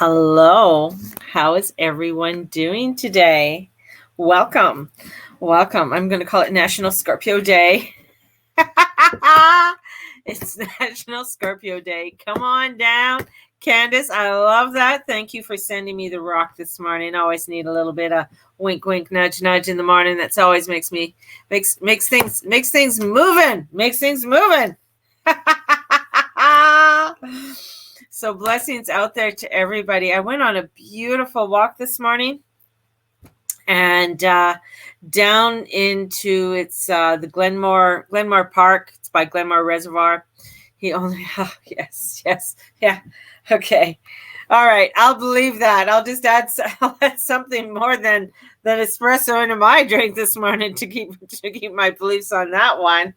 Hello, how is everyone doing today? Welcome. I'm going to call it National Scorpio Day. It's National Scorpio Day. Come on down. Candace, I love that. Thank you for sending me the rock this morning. I always need a little bit of wink, wink, nudge, nudge in the morning. That's always makes things moving. So blessings out there to everybody. I went on a beautiful walk this morning and down into the Glenmore Park. It's by Glenmore Reservoir. Yes. Yeah. Okay. All right. I'll believe that. I'll just add something more than espresso into my drink this morning to keep my beliefs on that one.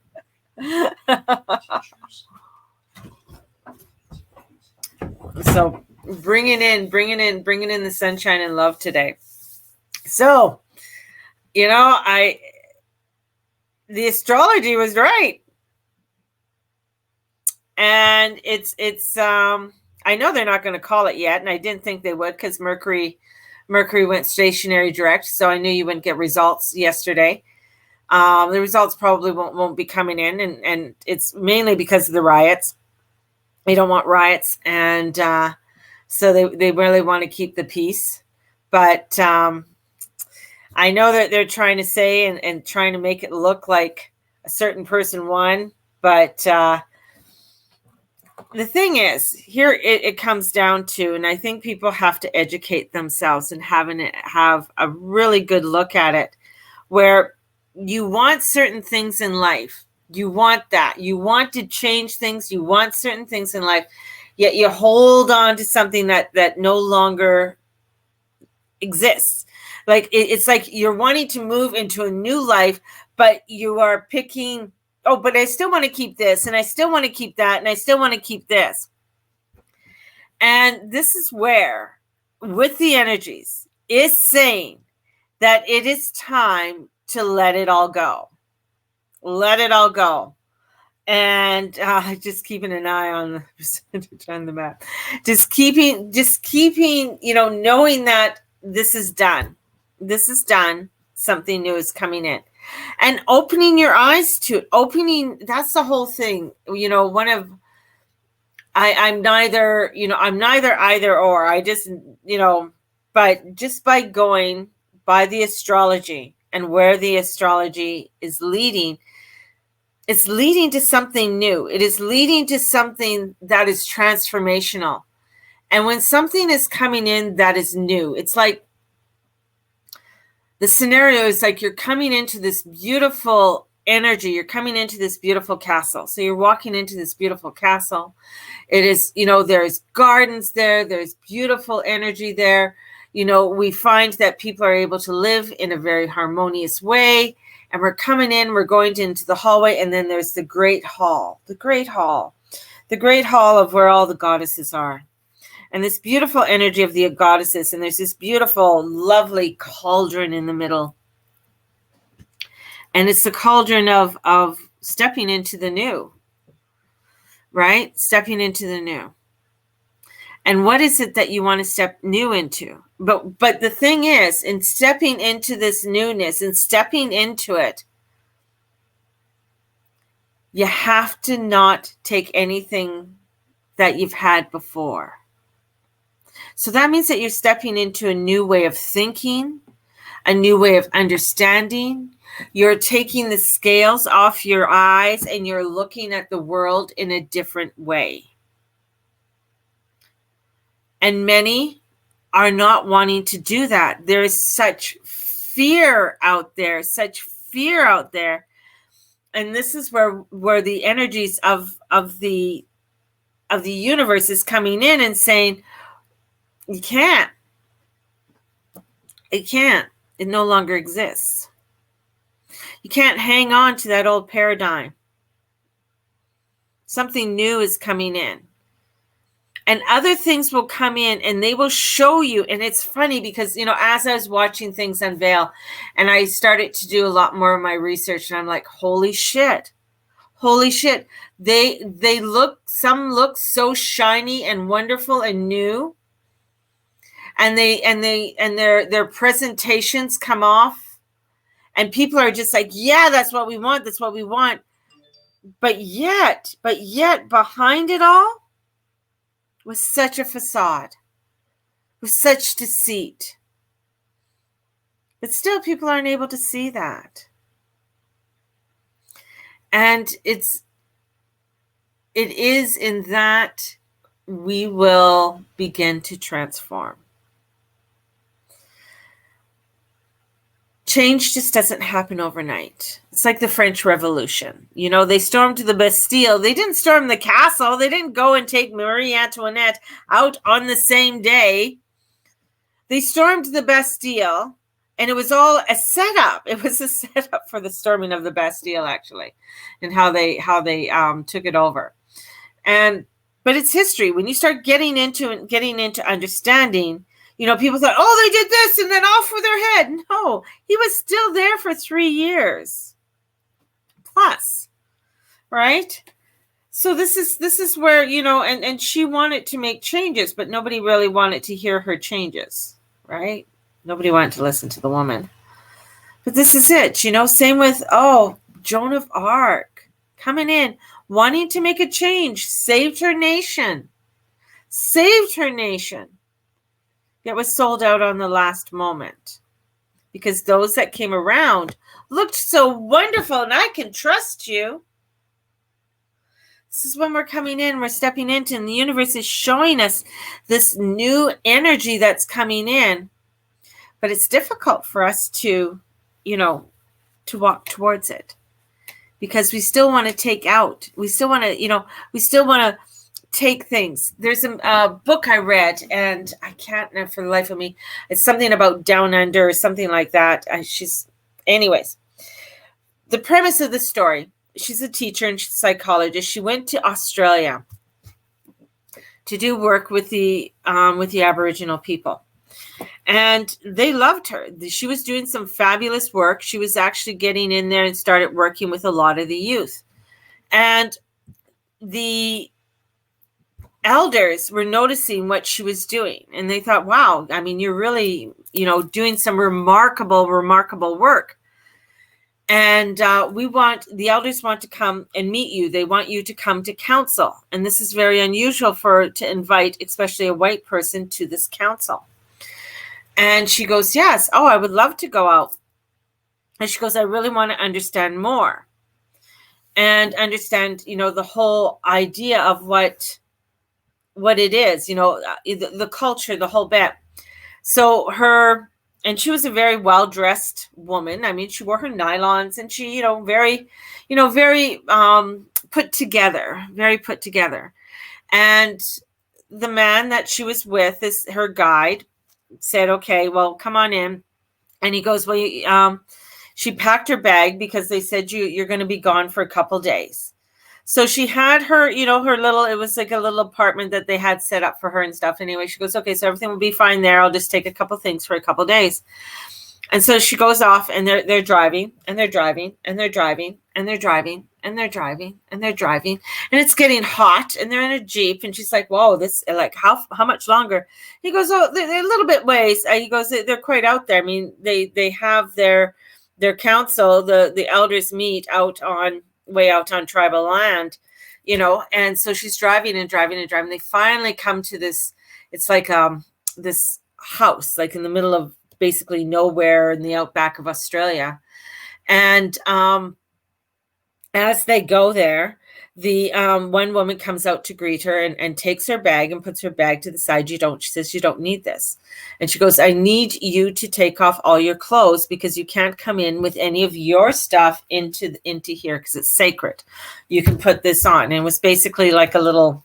So bringing in the sunshine and love today. So, the astrology was right. And it's I know they're not going to call it yet, and I didn't think they would because Mercury went stationary direct, so I knew you wouldn't get results yesterday. The results probably won't be coming in, and it's mainly because of the riots. They don't want riots, and so they really want to keep the peace. But I know that they're trying to say and trying to make it look like a certain person won. But the thing is, here it comes down to, and I think people have to educate themselves and have a really good look at it, where you want certain things in life. You want that. You want to change things. You want certain things in life, yet you hold on to something that no longer exists. Like it's like you're wanting to move into a new life, but you are picking, oh, but I still want to keep this, and I still want to keep that, and I still want to keep this. And this is where, with the energies, is saying that it is time to let it all go. Let it all go. And just keeping an eye on the percentage on the map. Just keeping, knowing that this is done. This is done. Something new is coming in. And opening your eyes to it. That's the whole thing. I'm neither either or. I just, but just by going by the astrology and where the astrology is leading, it's leading to something new. It is leading to something that is transformational. And when something is coming in that is new, it's like the scenario is like you're coming into this beautiful energy. You're coming into this beautiful castle. So you're walking into this beautiful castle. It is, there's gardens there. There's beautiful energy there. We find that people are able to live in a very harmonious way. And we're coming in, we're going into the hallway, and then there's the great hall of where all the goddesses are. And this beautiful energy of the goddesses, and there's this beautiful, lovely cauldron in the middle. And it's the cauldron of stepping into the new, right? Stepping into the new. And what is it that you want to step new into? But the thing is, in stepping into this newness and stepping into it, you have to not take anything that you've had before. So that means that you're stepping into a new way of thinking, a new way of understanding. You're taking the scales off your eyes and you're looking at the world in a different way. And many are not wanting to do that. There is such fear out there. And this is where the energies of the universe is coming in and saying, you can't. It can't. It no longer exists. You can't hang on to that old paradigm. Something new is coming in. And other things will come in and they will show you. And it's funny because, as I was watching things unveil and I started to do a lot more of my research, and I'm like, holy shit. Some look so shiny and wonderful and new. and their presentations come off, and people are just like, yeah, that's what we want. That's what we want. But yet behind it all was such a facade, was such deceit. But still, people aren't able to see that. And it is in that we will begin to transform. Change just doesn't happen overnight. It's like the French Revolution. You know, they stormed the Bastille. They didn't storm the castle. They didn't go and take Marie Antoinette out on the same day. They stormed the Bastille, and it was all a setup. It was a setup for the storming of the Bastille, actually, and how they took it over. But it's history. When you start getting into understanding, you know, people thought, oh, they did this and then off with their head. No, he was still there for 3 years plus, right? So this is where, you know, and she wanted to make changes, but nobody really wanted to hear her changes, right? Nobody wanted to listen to the woman. But this is it, you know, same with, Joan of Arc coming in, wanting to make a change, saved her nation, yet was sold out on the last moment because those that came around looked so wonderful and I can trust you. This is when we're coming in, we're stepping into, and the universe is showing us this new energy that's coming in. But it's difficult for us to, you know, to walk towards it because we still want to take out. We still want to, take things. There's a book I read, and I can't know for the life of me. It's something about Down Under or something like that. Anyways, the premise of the story, she's a teacher and she's a psychologist. She went to Australia to do work with the Aboriginal people. And they loved her. She was doing some fabulous work. She was actually getting in there and started working with a lot of the youth. And the elders were noticing what she was doing. And they thought, wow, I mean, you're really, you know, doing some remarkable work. And the elders want to come and meet you. They want you to come to council. And this is very unusual to invite, especially a white person, to this council. And she goes, yes. Oh, I would love to go out. And she goes, I really want to understand more and understand, you know, the whole idea of what it is, you know, the culture, the whole bit. So and she was a very well-dressed woman. I mean, she wore her nylons and she, very put together, very put together. And the man that she was with, her guide, said, okay, well, come on in. And he goes, well, she packed her bag because they said you're going to be gone for a couple days. So she had her, it was like a little apartment that they had set up for her and stuff. Anyway, she goes, okay, so everything will be fine there. I'll just take a couple things for a couple days. And so she goes off and they're driving and they're driving and they're driving and they're driving and they're driving and they're driving. And it's getting hot and they're in a Jeep. And she's like, whoa, this, like, how much longer? He goes, oh, they're a little bit ways. He goes, they're quite out there. I mean, they have their council, the elders meet way out on tribal land, and so she's driving and driving and driving. They finally come to this, it's like this house, like in the middle of basically nowhere in the outback of Australia. And as they go there, the one woman comes out to greet her and takes her bag and puts her bag to the side. She says, you don't need this. And she goes, I need you to take off all your clothes because you can't come in with any of your stuff into here because it's sacred. You can put this on. And it was basically like a little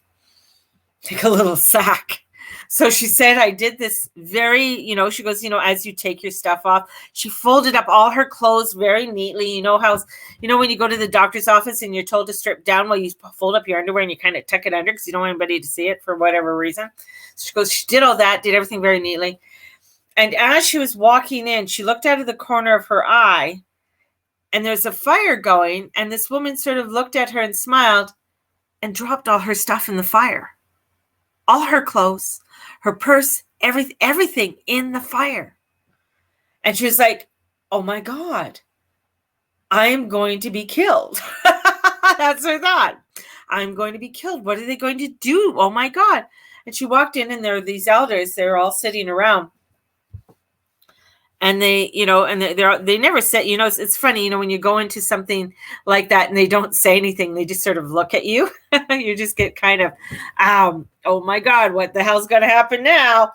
sack. So she said, I did this very, she goes, as you take your stuff off, she folded up all her clothes very neatly. You know how, when you go to the doctor's office and you're told to strip down, well, you fold up your underwear and you kind of tuck it under because you don't want anybody to see it for whatever reason. So she goes, she did all that, did everything very neatly. And as she was walking in, she looked out of the corner of her eye and there's a fire going. And this woman sort of looked at her and smiled and dropped all her stuff in the fire. All her clothes, her purse, everything in the fire. And she was like, oh my God, I'm going to be killed. That's her thought. I'm going to be killed. What are they going to do? Oh my God. And she walked in, and there were these elders. They were all sitting around. And they, and they never said, it's funny, when you go into something like that and they don't say anything, they just sort of look at you. You just get kind of, oh my God, what the hell's going to happen now?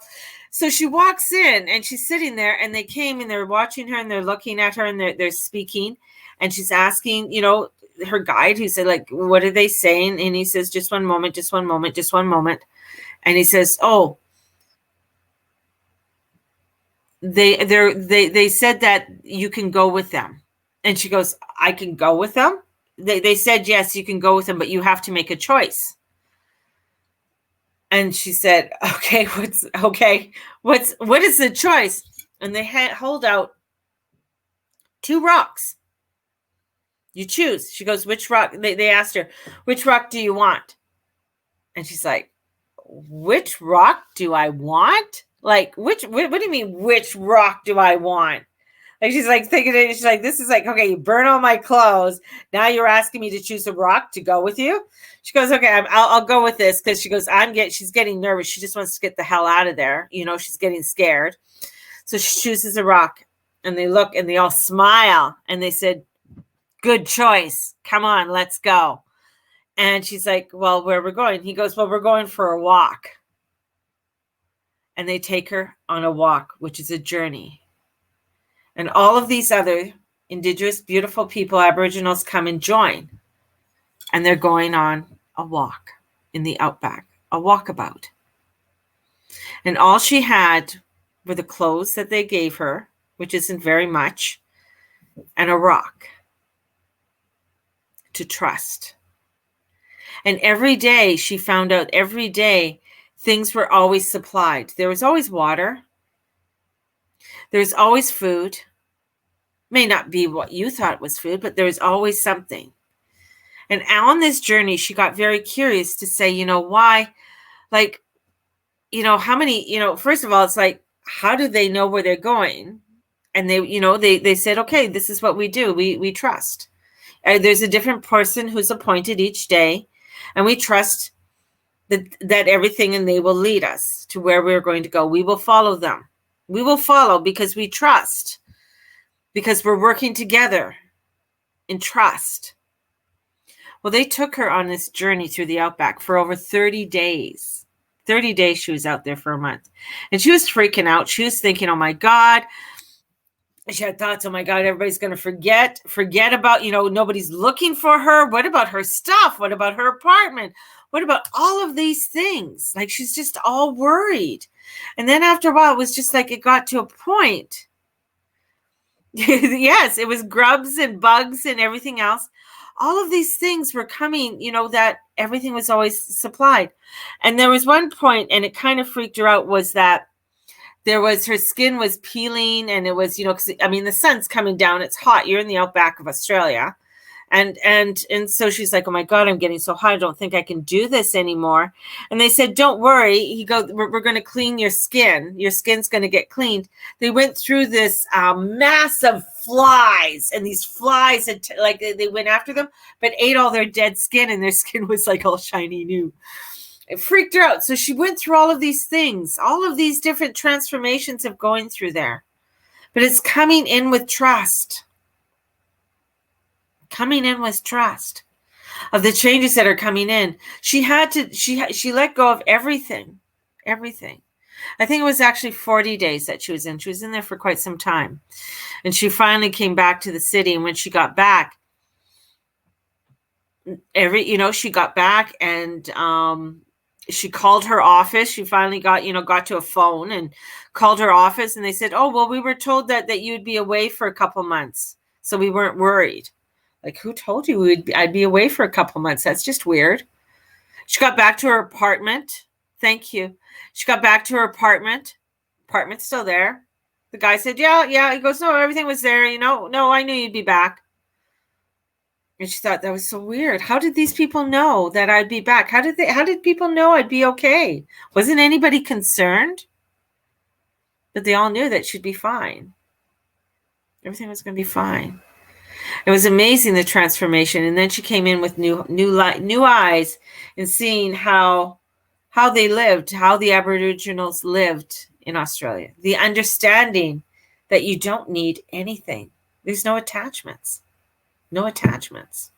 So she walks in, and she's sitting there, and they came, and they're watching her, and they're looking at her, and they're speaking, and she's asking, her guide, who said, like, what are they saying? And he says, just one moment, just one moment, just one moment. And he says, oh, they said that you can go with them. And she goes, I can go with them? They said, yes, you can go with them, but you have to make a choice. And she said, okay, what is the choice? And they hold out 2 rocks. You choose. She goes, which rock? They asked her, which rock do you want? And she's like, which rock do I want? Like, what do you mean, which rock do I want? Like, she's like thinking, she's like, this is like, okay, you burn all my clothes. Now you're asking me to choose a rock to go with you. She goes, okay, I'll go with this. Cause she goes, she's getting nervous. She just wants to get the hell out of there. She's getting scared. So she chooses a rock, and they look, and they all smile, and they said, good choice. Come on, let's go. And she's like, well, where we're going? He goes, well, we're going for a walk. And they take her on a walk, which is a journey. And all of these other Indigenous, beautiful people, Aboriginals, come and join. And they're going on a walk in the outback, a walkabout. And all she had were the clothes that they gave her, which isn't very much, and a rock to trust. And every day she found out, every day things were always supplied. There was always water. There's always food. May not be what you thought was food, but there was always something. And on this journey, she got very curious to say, why, like, how many, first of all, it's like, how do they know where they're going? And they said, okay, this is what we do. We trust. There's a different person who's appointed each day, and we trust that everything, and they will lead us to where we're going to go. We will follow them. We will follow because we trust, because we're working together in trust. Well, they took her on this journey through the outback for over 30 days. 30 days she was out there for a month. And she was freaking out. She was thinking, oh my God. She had thoughts, oh my God, everybody's going to forget about, nobody's looking for her. What about her stuff? What about her apartment? What about all of these things? Like, she's just all worried. And then after a while, it was just like, it got to a point. Yes, it was grubs and bugs and everything else. All of these things were coming, that everything was always supplied. And there was one point, and it kind of freaked her out, was that her skin was peeling, and it was, because, the sun's coming down. It's hot. You're in the outback of Australia. And so she's like, oh my God, I'm getting so hot. I don't think I can do this anymore. And they said, don't worry. He goes, we're going to clean your skin. Your skin's going to get cleaned. They went through this massive flies, and these flies had they went after them, but ate all their dead skin, and their skin was like all shiny new. It freaked her out. So she went through all of these things, all of these different transformations of going through there. But it's coming in with trust. Coming in with trust of the changes that are coming in. She let go of everything. I think it was actually 40 days that she was in. She was in there for quite some time. And she finally came back to the city. And when she got back, she got back, and she called her office. She finally got to a phone and called her office, and they said, oh, well, we were told that you'd be away for a couple months. So we weren't worried. Like, who told you I'd be away for a couple months? That's just weird. She got back to her apartment. Thank you. She got back to her apartment. Apartment's still there. The guy said, yeah. He goes, no, everything was there. No, I knew you'd be back. And she thought, that was so weird. How did these people know that I'd be back? How did people know I'd be okay? Wasn't anybody concerned? But they all knew that she'd be fine. Everything was going to be fine. It was amazing, the transformation. And then she came in with new eyes, and seeing how they lived, how the Aboriginals lived in Australia. The understanding that you don't need anything. There's no attachments. No attachments.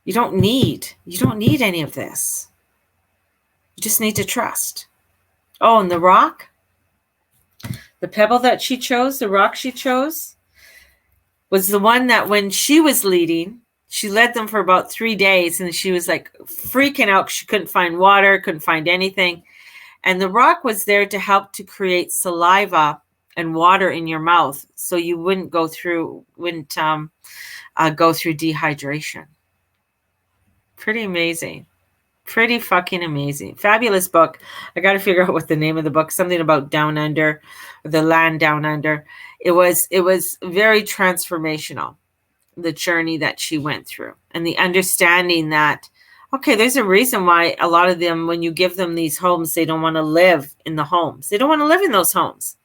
You don't need any of this. You just need to trust. Oh, and the rock, the pebble that she chose, the rock she chose, was the one that when she was leading, she led them for about 3 days, and she was like freaking out. She couldn't find water, couldn't find anything. And the rock was there to help to create saliva and water in your mouth, so you wouldn't go through dehydration. Pretty amazing. Pretty fucking amazing. Fabulous book. I got to figure out what the name of the book, something about down under, the land down under. It was very transformational, the journey that she went through, and the understanding that, okay, there's a reason why a lot of them, when you give them these homes, they don't want to live in the homes. They don't want to live in those homes.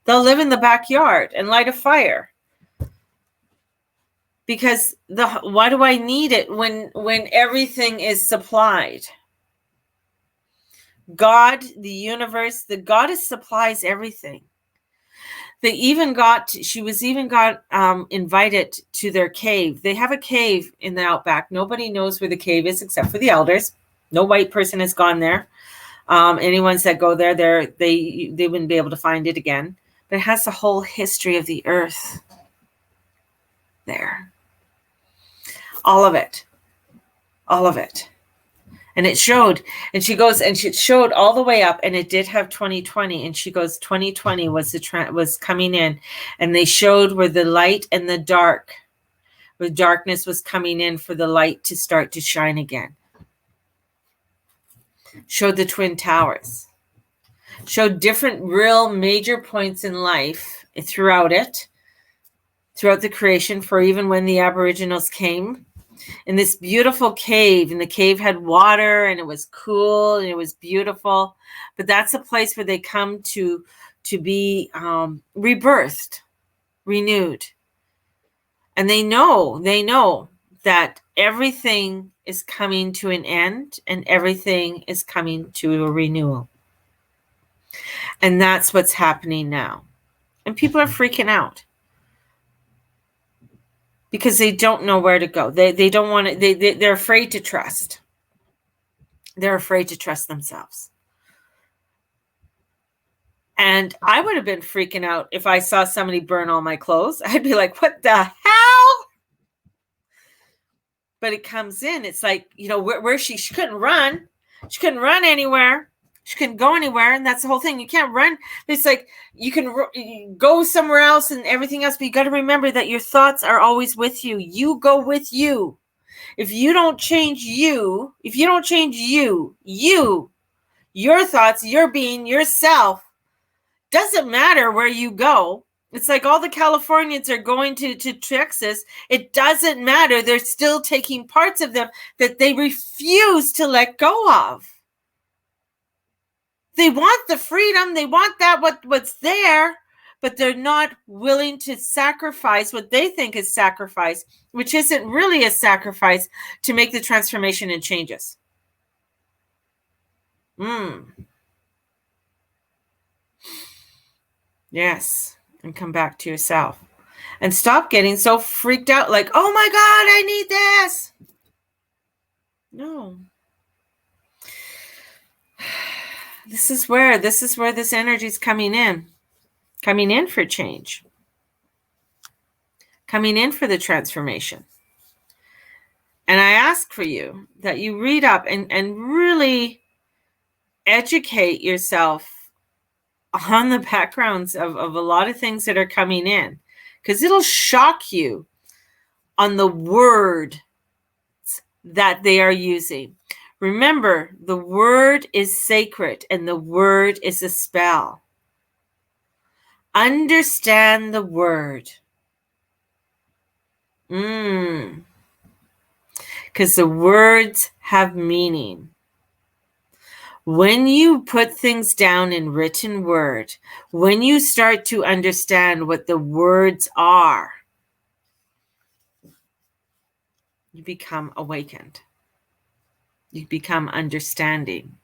They'll live in the backyard and light a fire. Because why do I need it when everything is supplied? God, the universe, the goddess supplies everything. She was invited to their cave. They have a cave in the outback. Nobody knows where the cave is except for the elders. No white person has gone there. Anyone that go there, they wouldn't be able to find it again. But it has the whole history of the earth there. All of it. And it showed, and she goes, and it showed all the way up, and it did have 2020. And she goes, 2020 was coming in, and they showed where the light and the dark, where darkness was coming in for the light to start to shine again. Showed the Twin Towers. Showed different real major points in life throughout the creation, for even when the Aboriginals came. In this beautiful cave, and the cave had water, and it was cool, and it was beautiful. But that's a place where they come to be rebirthed, renewed. And they know that everything is coming to an end, and everything is coming to a renewal. And that's what's happening now. And people are freaking out, because they don't know where to go. They don't want to, they're afraid to trust. They're afraid to trust themselves. And I would have been freaking out if I saw somebody burn all my clothes. I'd be like, what the hell? But it comes in. It's like, where she couldn't run. She couldn't run anywhere. She couldn't go anywhere, and that's the whole thing. You can't run. It's like you can go somewhere else and everything else, but you got to remember that your thoughts are always with you. You go with you. If you don't change you, your thoughts, your being, yourself, doesn't matter where you go. It's like all the Californians are going to Texas. It doesn't matter. They're still taking parts of them that they refuse to let go of. They want the freedom. They want what's there, but they're not willing to sacrifice what they think is sacrifice, which isn't really a sacrifice, to make the transformation and changes. Yes. And come back to yourself. And stop getting so freaked out, like, oh my God, I need this. No. This is where this energy is coming in for change, coming in for the transformation. And I ask for you that you read up and really educate yourself on the backgrounds of a lot of things that are coming in, because it'll shock you on the word that they are using. Remember, the word is sacred, and the word is a spell. Understand the word. Because the words have meaning. When you put things down in written word, when you start to understand what the words are, you become awakened. You become understanding.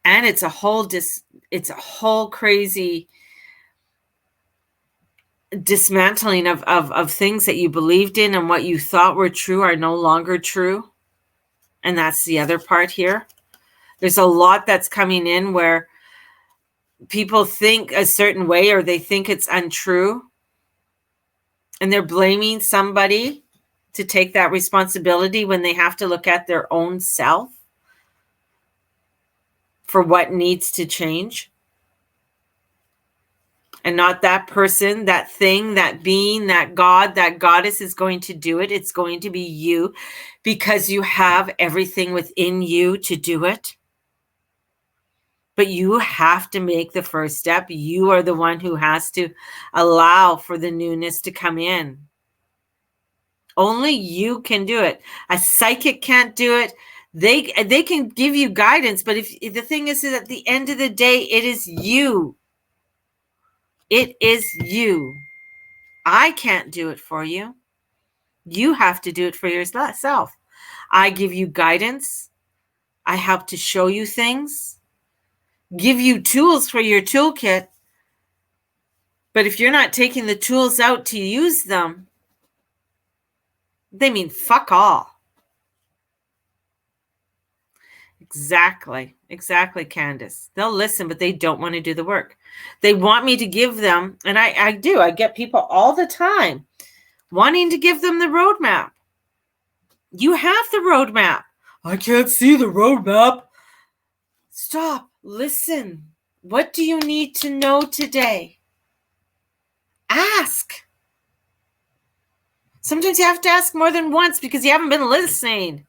And it's a whole crazy dismantling of things that you believed in, and what you thought were true are no longer true. And that's the other part here. There's a lot that's coming in where people think a certain way, or they think it's untrue, and they're blaming somebody to take that responsibility when they have to look at their own self for what needs to change. And not that person, that thing, that being, that God, that goddess is going to do it. It's going to be you, because you have everything within you to do it. But you have to make the first step. You are the one who has to allow for the newness to come in. Only you can do it. A psychic can't do it. They can give you guidance, but if the thing is at the end of the day, it is you. It is you. I can't do it for you. You have to do it for yourself. I give you guidance. I help to show you things, give you tools for your toolkit. But if you're not taking the tools out to use them, they mean fuck all. Exactly, Candace. They'll listen, but they don't want to do the work. They want me to give them, and I do. I get people all the time wanting to give them the roadmap. You have the roadmap. I can't see the roadmap. Stop. Listen. What do you need to know today? Ask. Sometimes you have to ask more than once because you haven't been listening.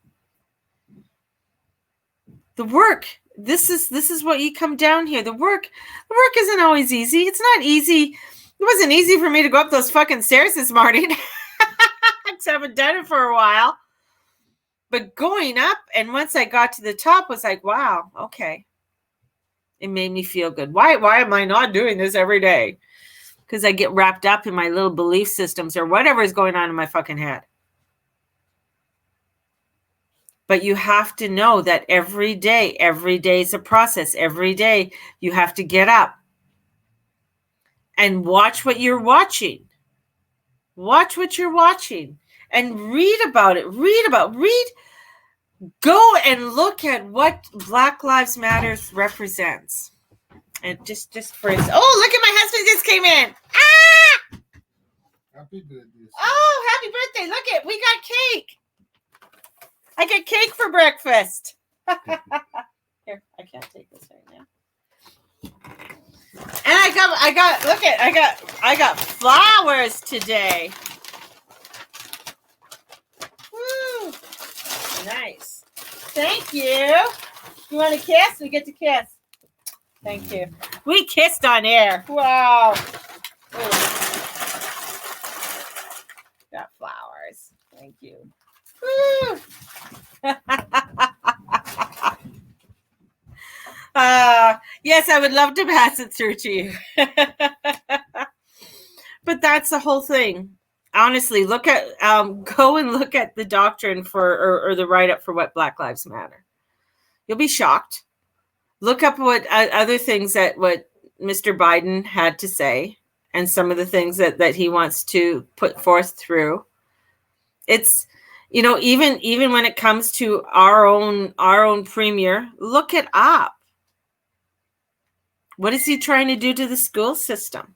The work. This is what you come down here. The work isn't always easy. It's not easy. It wasn't easy for me to go up those fucking stairs this morning. Because I haven't done it for a while. But going up, and once I got to the top, was like, wow, okay. It made me feel good. Why am I not doing this every day? Because I get wrapped up in my little belief systems or whatever is going on in my fucking head. But you have to know that every day is a process. Every day you have to get up and watch what you're watching. Watch what you're watching and read about it. Go and look at what Black Lives Matter represents. And just for look at my husband just came in. Ah! Happy birthday. Oh, happy birthday. Look it, we got cake. I got cake for breakfast. Here, I can't take this right now. And I got flowers today. Woo! Nice. Thank you. You want a kiss? We get to kiss. Thank you. We kissed on air. Wow. Ooh. Got flowers. Thank you. Woo! Yes, I would love to pass it through to you. But that's the whole thing. Honestly, go and look at the doctrine or the write-up for what Black Lives Matter. You'll be shocked. Look up what other things what Mr. Biden had to say, and some of the things that he wants to put forth through. It's, even when it comes to our own premier, look it up. What is he trying to do to the school system?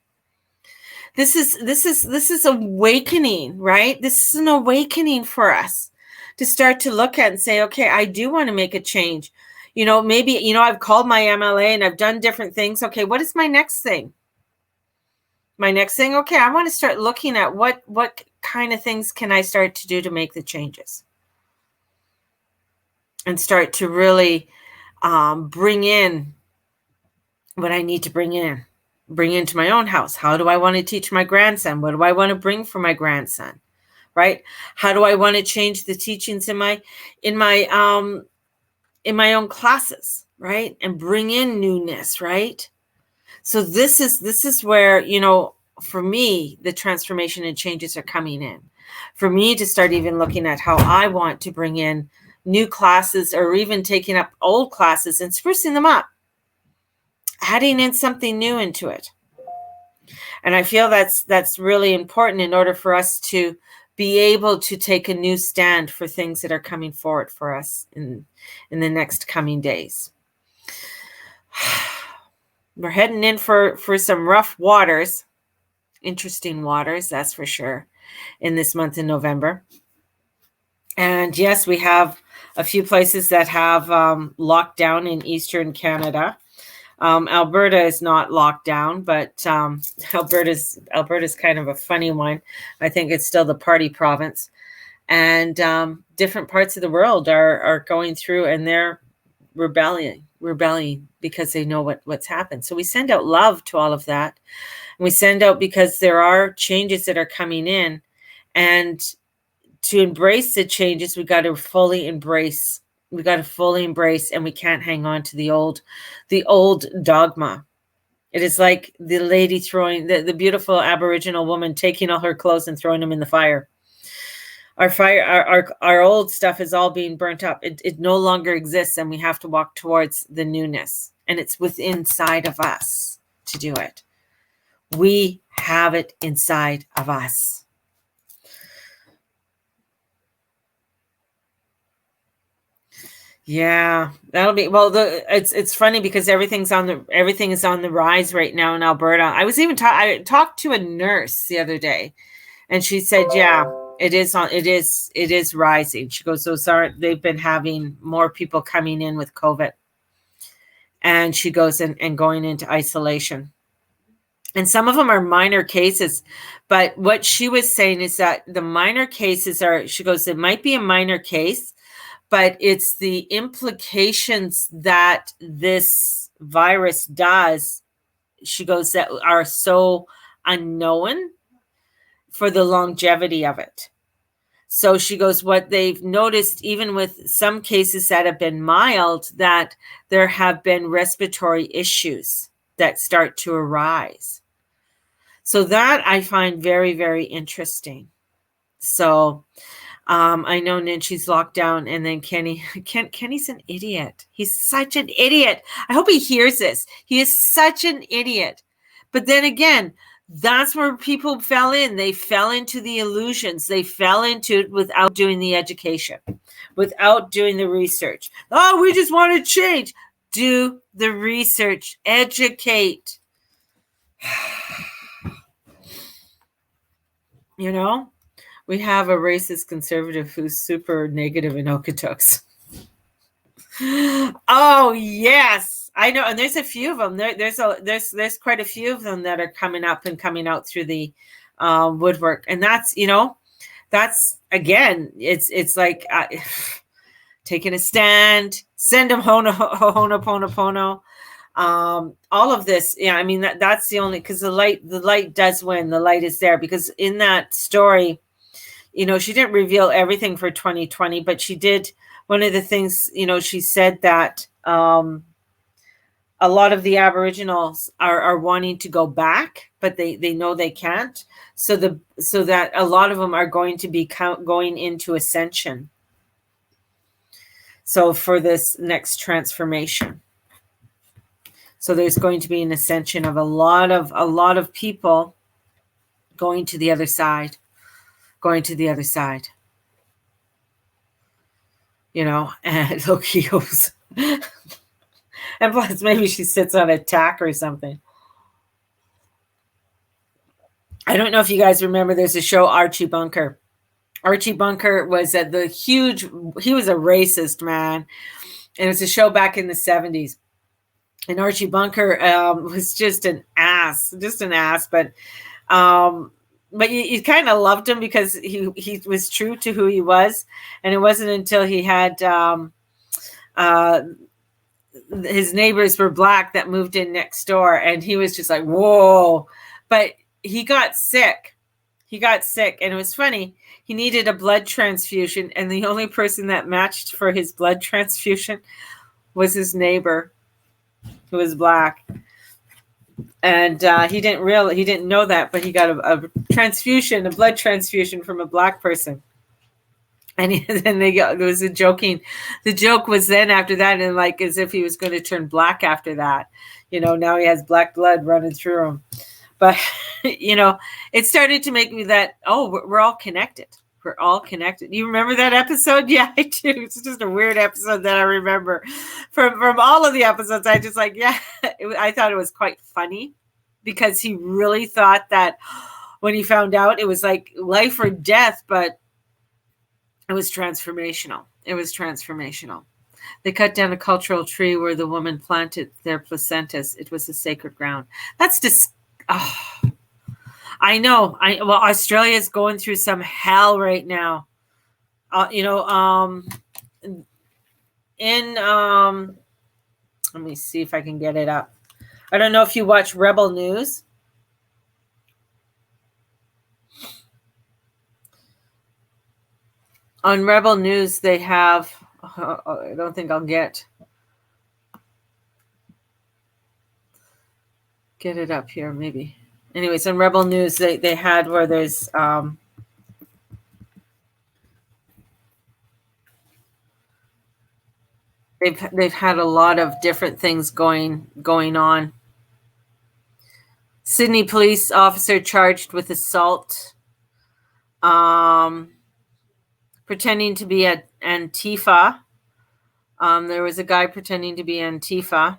This is awakening, right? This is an awakening for us to start to look at and say, okay, I do want to make a change. Maybe, I've called my MLA and I've done different things. Okay, what is my next thing? Okay, I want to start looking at what kind of things can I start to do to make the changes and start to really bring in what I need to bring into my own house. How do I want to teach my grandson? What do I want to bring for my grandson? Right? How do I want to change the teachings in my own classes? right? And bring in newness, right? So this is where, you know, for me, the transformation and changes are coming in. For me to start even looking at how I want to bring in new classes, or even taking up old classes and sprucing them up, adding in something new into it. And I feel that's really important in order for us to be able to take a new stand for things that are coming forward for us in the next coming days. We're heading in for some rough waters, interesting waters, that's for sure, in this month in November. And yes, we have a few places that have locked down in Eastern Canada. Alberta is not locked down, but Alberta's kind of a funny one. I think it's still the party province, and different parts of the world are going through, and they're rebelling because they know what's happened. So we send out love to all of that, and we send out, because there are changes that are coming in, and to embrace the changes, we got to fully embrace. And we can't hang on to the old dogma. It is like the lady throwing the beautiful Aboriginal woman taking all her clothes and throwing them in the fire. Our old stuff is all being burnt up. It no longer exists, and we have to walk towards the newness. And it's within inside of us to do it. We have it inside of us. Yeah, that'll be, well, it's funny because everything is on the rise right now in Alberta. I talked to a nurse the other day, and she said, yeah, it is rising. She goes, they've been having more people coming in with COVID. And she goes and going into isolation. And some of them are minor cases, but what she was saying is that the minor cases she goes, it might be a minor case, but it's the implications that this virus does, she goes, that are so unknown for the longevity of it. So she goes, what they've noticed, even with some cases that have been mild, that there have been respiratory issues that start to arise. So that I find very, very interesting. So I know Nancy's locked down, and then Kenny's an idiot. He's such an idiot. I hope he hears this. He is such an idiot. But then again, that's where people fell in. They fell into the illusions. They fell into it without doing the education, without doing the research. Oh, we just want to change. Do the research. Educate. You know? We have a racist conservative who's super negative in Okotoks. Oh, yes. I know. And there's a few of them. There's quite a few of them that are coming up and coming out through the woodwork. And that's, that's, again, it's like taking a stand, send them ho'oponopono. All of this, yeah, I mean, that's the only, because the light does win. The light is there, because in that story, she didn't reveal everything for 2020, but she did. One of the things, she said that a lot of the Aboriginals are wanting to go back, but they know they can't. So that a lot of them are going to be going into ascension. So for this next transformation. So there's going to be an ascension of a lot of people going to the other side. And look, he goes, and plus maybe she sits on a tack or something. I don't know if you guys remember, there's a show, Archie Bunker. Archie Bunker was he was a racist, man. And it was a show back in the 70s. And Archie Bunker was just an ass, but you kind of loved him because he was true to who he was. And it wasn't until he had his neighbors were black that moved in next door, and he was just like, whoa. But he got sick. And it was funny. He needed a blood transfusion, and the only person that matched for his blood transfusion was his neighbor who was black. And he didn't know that, but he got a transfusion, a blood transfusion from a black person. And then there was the joke was then after that, and like as if he was going to turn black after that. Now he has black blood running through him. But, it started to make me that, we're all connected. We're all connected. You remember that episode? Yeah, I do. It's just a weird episode that I remember. From all of the episodes, I just I thought it was quite funny because he really thought that when he found out it was like life or death, but it was transformational. It was transformational. They cut down a cultural tree where the woman planted their placentas. It was a sacred ground. That's just, I know. Australia is going through some hell right now. Let me see if I can get it up. I don't know if you watch Rebel News. On Rebel News, they have, I don't think I'll get it up here, maybe. Anyways, on Rebel News, they had where there's they've had a lot of different things going on. Sydney police officer charged with assault, pretending to be Antifa. There was a guy pretending to be Antifa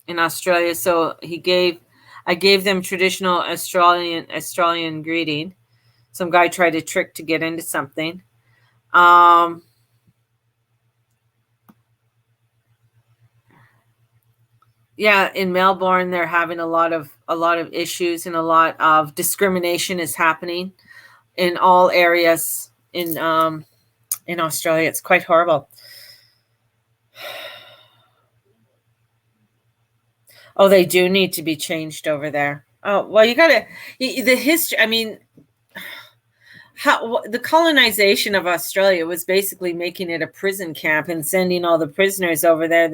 in Australia, so I gave them traditional Australian greeting. Some guy tried a trick to get into something. In Melbourne, they're having a lot of issues, and a lot of discrimination is happening in all areas in Australia. It's quite horrible. Oh, they do need to be changed over there. Oh, well, the history. I mean, the colonization of Australia was basically making it a prison camp and sending all the prisoners over there,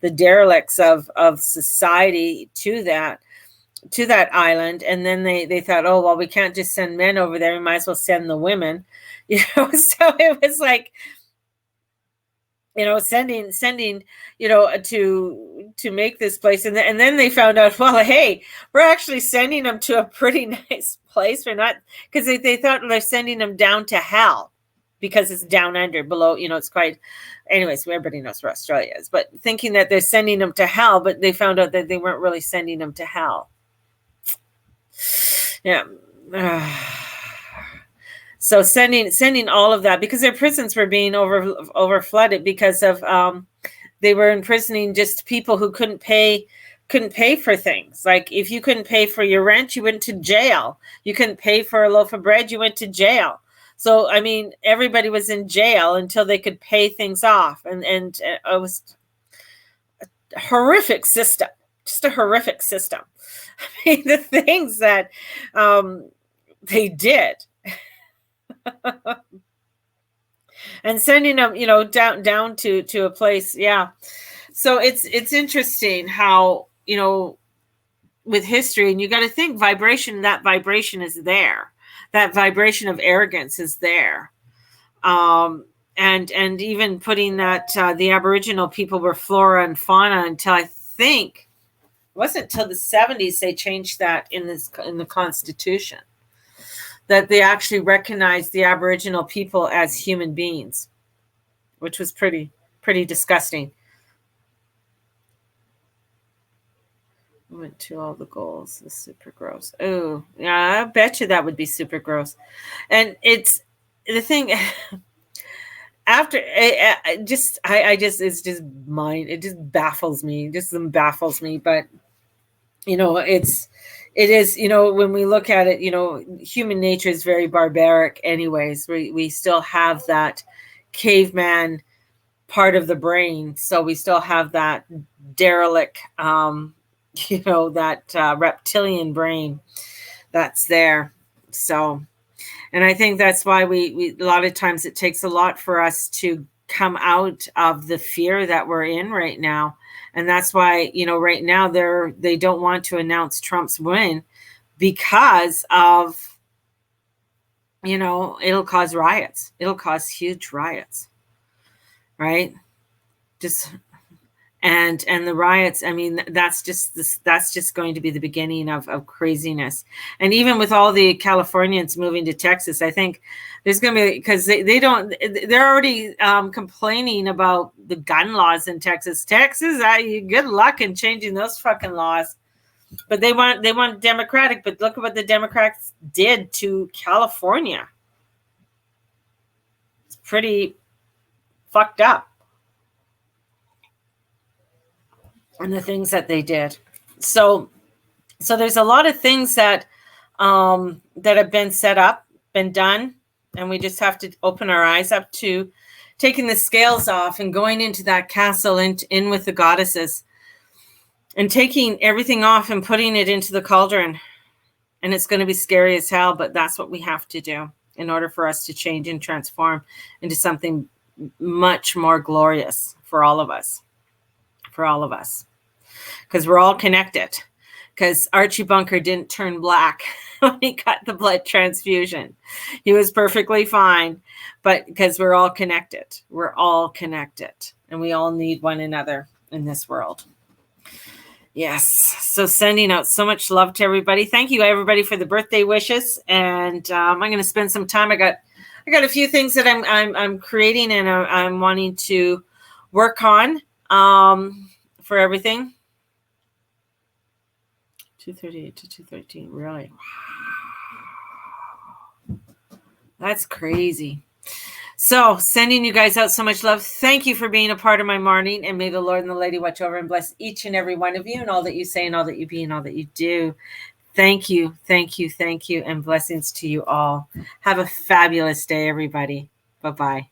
the derelicts of society to that island. And then they thought, oh, well, we can't just send men over there. We might as well send the women, so it was like, sending, to make this place. And then they found out, well, hey, we're actually sending them to a pretty nice place. We're not, because they thought they're sending them down to hell because it's down under below, it's quite, anyways, everybody knows where Australia is, but thinking that they're sending them to hell, but they found out that they weren't really sending them to hell. Yeah. So sending all of that, because their prisons were being over flooded because of they were imprisoning just people who couldn't pay for things. Like if you couldn't pay for your rent, you went to jail. You couldn't pay for a loaf of bread, you went to jail. So I mean, everybody was in jail until they could pay things off, and it was a horrific system, just a horrific system. I mean, the things that they did. And sending them, down to a place. Yeah. So it's interesting how, with history, and you got to think that vibration is there. That vibration of arrogance is there. And even putting that the Aboriginal people were flora and fauna until I think it wasn't until the 70s they changed that in the Constitution, that they actually recognized the Aboriginal people as human beings, which was pretty disgusting. Went to all the goals. It's super gross. Oh, yeah, I bet you that would be super gross. And it's the thing after it just baffles me. It just baffles me. But it is, when we look at it, human nature is very barbaric anyways. We still have that caveman part of the brain. So we still have that derelict, that reptilian brain that's there. So, and I think that's why we a lot of times it takes a lot for us to come out of the fear that we're in right now. And that's why, right now they don't want to announce Trump's win because of, it'll cause riots. It'll cause huge riots, right? And the riots, I mean, that's just going to be the beginning of craziness. And even with all the Californians moving to Texas, I think there's going to be, because they're already complaining about the gun laws in Texas. Good luck in changing those fucking laws. But they want Democratic, but look at what the Democrats did to California. It's pretty fucked up. And the things that they did. So there's a lot of things that have been set up, been done, and we just have to open our eyes up to taking the scales off and going into that castle in with the goddesses and taking everything off and putting it into the cauldron. And it's going to be scary as hell, but that's what we have to do in order for us to change and transform into something much more glorious for all of us. For all of us. Because we're all connected. Because Archie Bunker didn't turn black when he got the blood transfusion. He was perfectly fine. But because we're all connected. We're all connected. And we all need one another in this world. Yes. So sending out so much love to everybody. Thank you, everybody, for the birthday wishes. And I'm going to spend some time. I got a few things that I'm creating and I'm wanting to work on for everything. 2:38 to 2:13. Really? Wow. That's crazy. So sending you guys out so much love. Thank you for being a part of my morning. And may the Lord and the Lady watch over and bless each and every one of you and all that you say and all that you be and all that you do. Thank you. Thank you. Thank you. And blessings to you all. Have a fabulous day, everybody. Bye-bye.